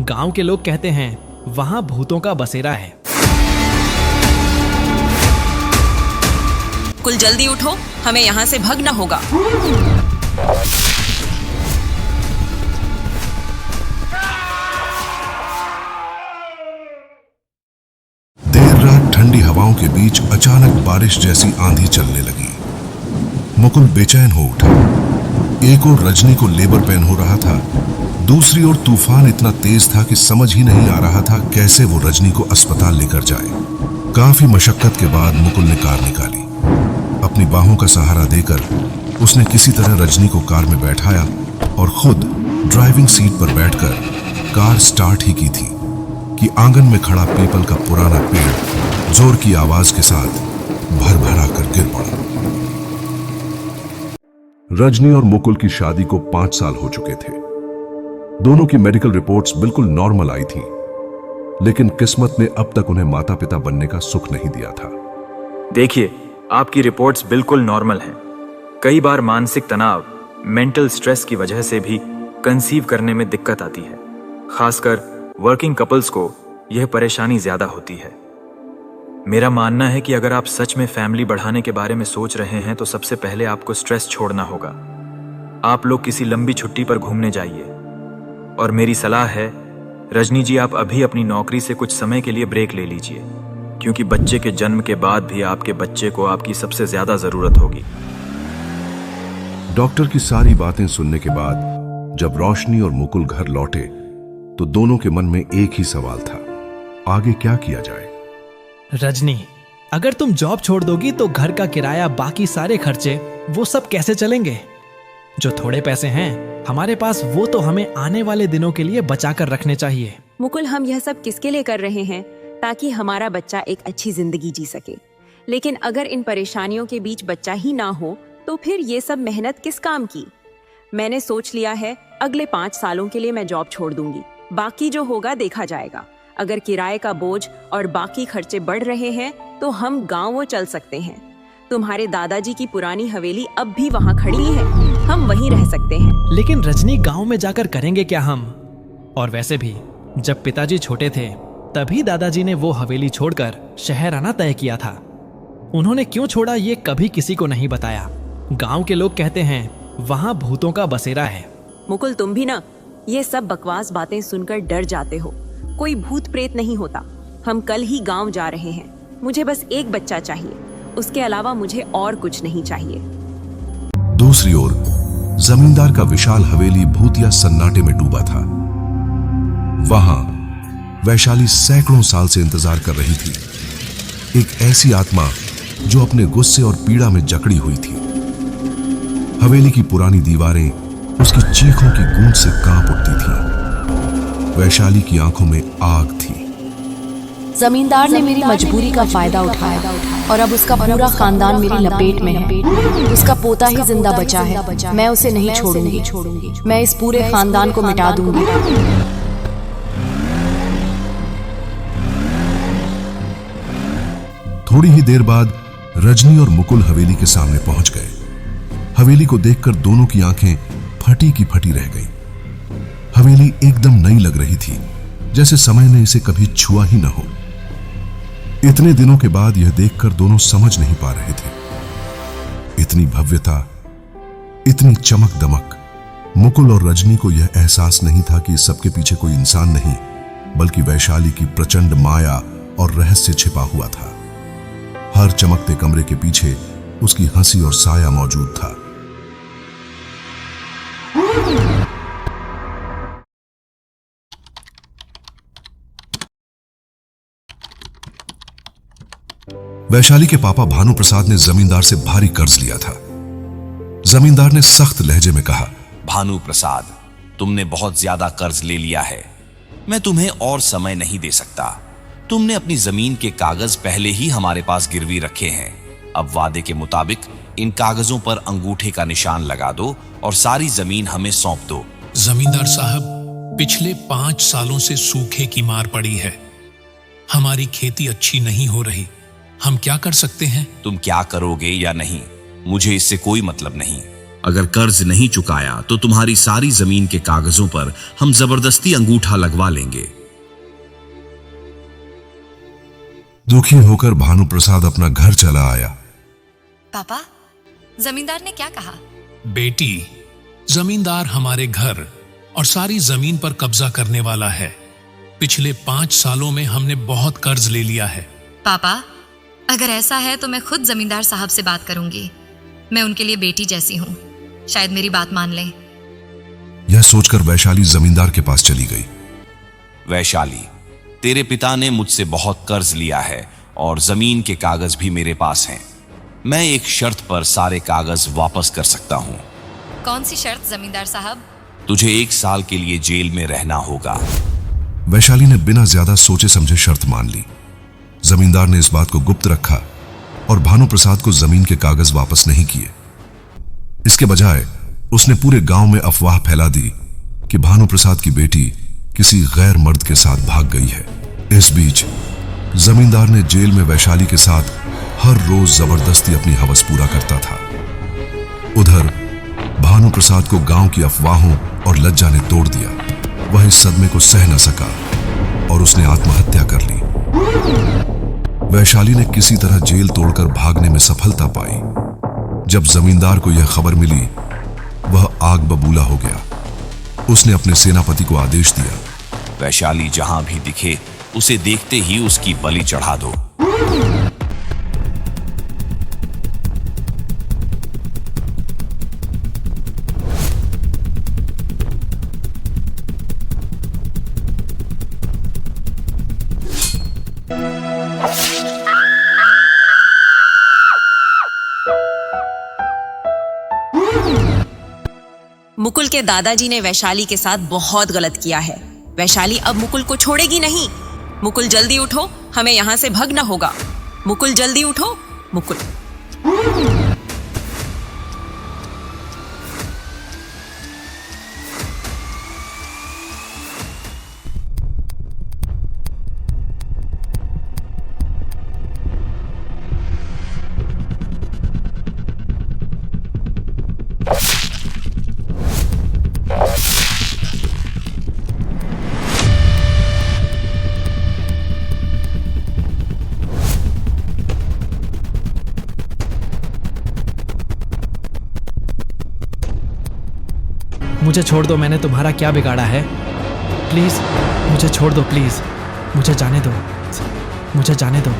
गांव के लोग कहते हैं वहां भूतों का बसेरा है। कुल जल्दी उठो, हमें यहाँ से भागना होगा। देर रात ठंडी हवाओं के बीच अचानक बारिश जैसी आंधी चलने लगी। मुकुल बेचैन हो उठा। एक ओर रजनी को लेबर पेन हो रहा था, दूसरी ओर तूफान इतना तेज था कि समझ ही नहीं आ रहा था कैसे वो रजनी को अस्पताल लेकर जाए। काफी मशक्कत के बाद मुकुल ने कार निकाली। अपनी बाहों का सहारा देकर उसने किसी तरह रजनी को कार में बैठाया और खुद ड्राइविंग सीट पर बैठकर कार स्टार्ट ही की थी कि आंगन में खड़ा पीपल का पुराना पेड़ जोर की आवाज के साथ भरभरा कर गिर पड़ा। रजनी और मुकुल की शादी को 5 साल हो चुके थे। दोनों की मेडिकल रिपोर्ट्स बिल्कुल नॉर्मल आई थी, लेकिन किस्मत ने अब तक उन्हें माता पिता बनने का सुख नहीं दिया था। देखिए, आपकी रिपोर्ट्स बिल्कुल नॉर्मल हैं। कई बार मानसिक तनाव, मेंटल स्ट्रेस की वजह से भी कंसीव करने में दिक्कत आती है। खासकर वर्किंग कपल्स को यह परेशानी ज्यादा होती है। मेरा मानना है कि अगर आप सच में फैमिली बढ़ाने के बारे में सोच रहे हैं तो सबसे पहले आपको स्ट्रेस छोड़ना होगा। आप लोग किसी लंबी छुट्टी पर घूमने जाइए। और मेरी सलाह है, रजनी जी, आप अभी अपनी नौकरी से कुछ समय के लिए ब्रेक ले लीजिए, क्योंकि बच्चे के जन्म के बाद भी आपके बच्चे को आपकी सबसे ज्यादा जरूरत होगी। डॉक्टर की सारी बातें सुनने के बाद जब रोशनी और मुकुल घर लौटे तो दोनों के मन में एक ही सवाल था, आगे क्या किया जाए। रजनी, अगर तुम जॉब छोड़ दोगी तो घर का किराया, बाकी सारे खर्चे, वो सब कैसे चलेंगे? जो थोड़े पैसे हैं हमारे पास, वो तो हमें आने वाले दिनों के लिए बचा कर रखने चाहिए। मुकुल, हम यह सब किसके लिए कर रहे हैं? ताकि हमारा बच्चा एक अच्छी जिंदगी जी सके। लेकिन अगर इन परेशानियों के बीच बच्चा ही ना हो तो फिर ये सब मेहनत किस काम की? मैंने सोच लिया है, अगले 5 सालों के लिए मैं जॉब छोड़ दूंगी। बाकी जो होगा देखा जाएगा। अगर किराए का बोझ और बाकी खर्चे बढ़ रहे हैं तो हम गाँव चल सकते हैं। तुम्हारे दादाजी की पुरानी हवेली अब भी वहाँ खड़ी है, हम वहीं रह सकते हैं। लेकिन रजनी, गांव में जाकर करेंगे क्या हम? और वैसे भी जब पिताजी छोटे थे तभी दादाजी ने वो हवेली छोड़कर शहर आना तय किया था। उन्होंने क्यों छोड़ा ये कभी किसी को नहीं बताया। गांव के लोग कहते हैं वहां भूतों का बसेरा है। मुकुल, तुम भी ना ये सब बकवास बातें सुनकर डर जाते हो। कोई भूत प्रेत नहीं होता। हम कल ही गांव जा रहे हैं। मुझे बस एक बच्चा चाहिए, उसके अलावा मुझे और कुछ नहीं चाहिए। दूसरी ओर जमींदार का विशाल हवेली भूतिया सन्नाटे में डूबा था। वहां वैशाली सैकड़ों साल से इंतजार कर रही थी, एक ऐसी आत्मा जो अपने गुस्से और पीड़ा में जकड़ी हुई थी। हवेली की पुरानी दीवारें उसकी चीखों की गूंज से कांप उठती थीं। वैशाली की आंखों में आग थी। जमींदार ने मेरी मजबूरी का फायदा उठाया और अब उसका पूरा खानदान मेरी लपेट में है। उसका पोता ही जिंदा बचा है, मैं उसे नहीं छोड़ूंगी। मैं इस पूरे खानदान को मिटा दूंगी। थोड़ी ही देर बाद रजनी और मुकुल हवेली के सामने पहुंच गए। हवेली को देखकर दोनों की आंखें फटी की फटी रह गईं। हवेली एकदम नई लग रही थी, जैसे समय ने इसे कभी छुआ ही न हो। इतने दिनों के बाद यह देखकर दोनों समझ नहीं पा रहे थे। इतनी भव्यता, इतनी चमक दमक। मुकुल और रजनी को यह एहसास नहीं था कि इस सबके पीछे कोई इंसान नहीं, बल्कि वैशाली की प्रचंड माया और रहस्य छिपा हुआ था। हर चमकते कमरे के पीछे उसकी हंसी और साया मौजूद था। वैशाली के पापा भानु प्रसाद ने जमींदार से भारी कर्ज लिया था। जमींदार ने सख्त लहजे में कहा, भानु प्रसाद, तुमने बहुत ज्यादा कर्ज ले लिया है। मैं तुम्हें और समय नहीं दे सकता। तुमने अपनी जमीन के कागज पहले ही हमारे पास गिरवी रखे हैं। अब वादे के मुताबिक इन कागजों पर अंगूठे का निशान लगा दो और सारी जमीन हमें सौंप दो। जमींदार साहब, पिछले 5 सालों से सूखे की मार पड़ी है। हमारी खेती अच्छी नहीं हो रही। हम क्या कर सकते हैं? तुम क्या करोगे या नहीं, मुझे इससे कोई मतलब नहीं। अगर कर्ज नहीं चुकाया तो तुम्हारी सारी जमीन के कागजों पर हम जबरदस्ती अंगूठा लगवा लेंगे। दुखी होकर भानुप्रसाद अपना घर चला आया। पापा, जमींदार ने क्या कहा? बेटी, जमींदार हमारे घर और सारी जमीन पर कब्जा करने वाला है। पिछले 5 सालों में हमने बहुत कर्ज ले लिया है। पापा, अगर ऐसा है तो मैं खुद जमींदार साहब से बात करूंगी। मैं उनके लिए बेटी जैसी हूँ, शायद मेरी बात मान लें। यह सोचकर वैशाली जमींदार के पास चली गई। वैशाली, तेरे पिता ने मुझसे बहुत कर्ज लिया है और जमीन के कागज भी मेरे पास हैं। मैं एक शर्त पर सारे कागज वापस कर सकता हूं। कौन सी शर्त जमींदार साहब? तुझे 1 साल के लिए जेल में रहना होगा। वैशाली ने बिना ज्यादा सोचे समझे शर्त मान ली। जमींदार ने इस बात को गुप्त रखा और भानुप्रसाद को जमीन के कागज वापस नहीं किए। इसके बजाय उसने पूरे गांव में अफवाह फैला दी कि भानुप्रसाद की बेटी किसी गैर मर्द के साथ भाग गई है। इस बीच जमींदार ने जेल में वैशाली के साथ हर रोज जबरदस्ती अपनी हवस पूरा करता था। उधर भानुप्रसाद को गांव की अफवाहों और लज्जा ने तोड़ दिया। वह इस सदमे को सह न सका और उसने आत्महत्या कर ली। वैशाली ने किसी तरह जेल तोड़कर भागने में सफलता पाई। जब जमींदार को यह खबर मिली, वह आग बबूला हो गया। उसने अपने सेनापति को आदेश दिया, वैशाली जहां भी दिखे उसे देखते ही उसकी बलि चढ़ा दो। मुकुल के दादाजी ने वैशाली के साथ बहुत गलत किया है। वैशाली अब मुकुल को छोड़ेगी नहीं। मुकुल जल्दी उठो, हमें यहां से भागना होगा। मुकुल जल्दी उठो, मुकुल। मुझे छोड़ दो, मैंने तुम्हारा क्या बिगाड़ा है? प्लीज मुझे छोड़ दो, प्लीज मुझे जाने दो, मुझे जाने दो।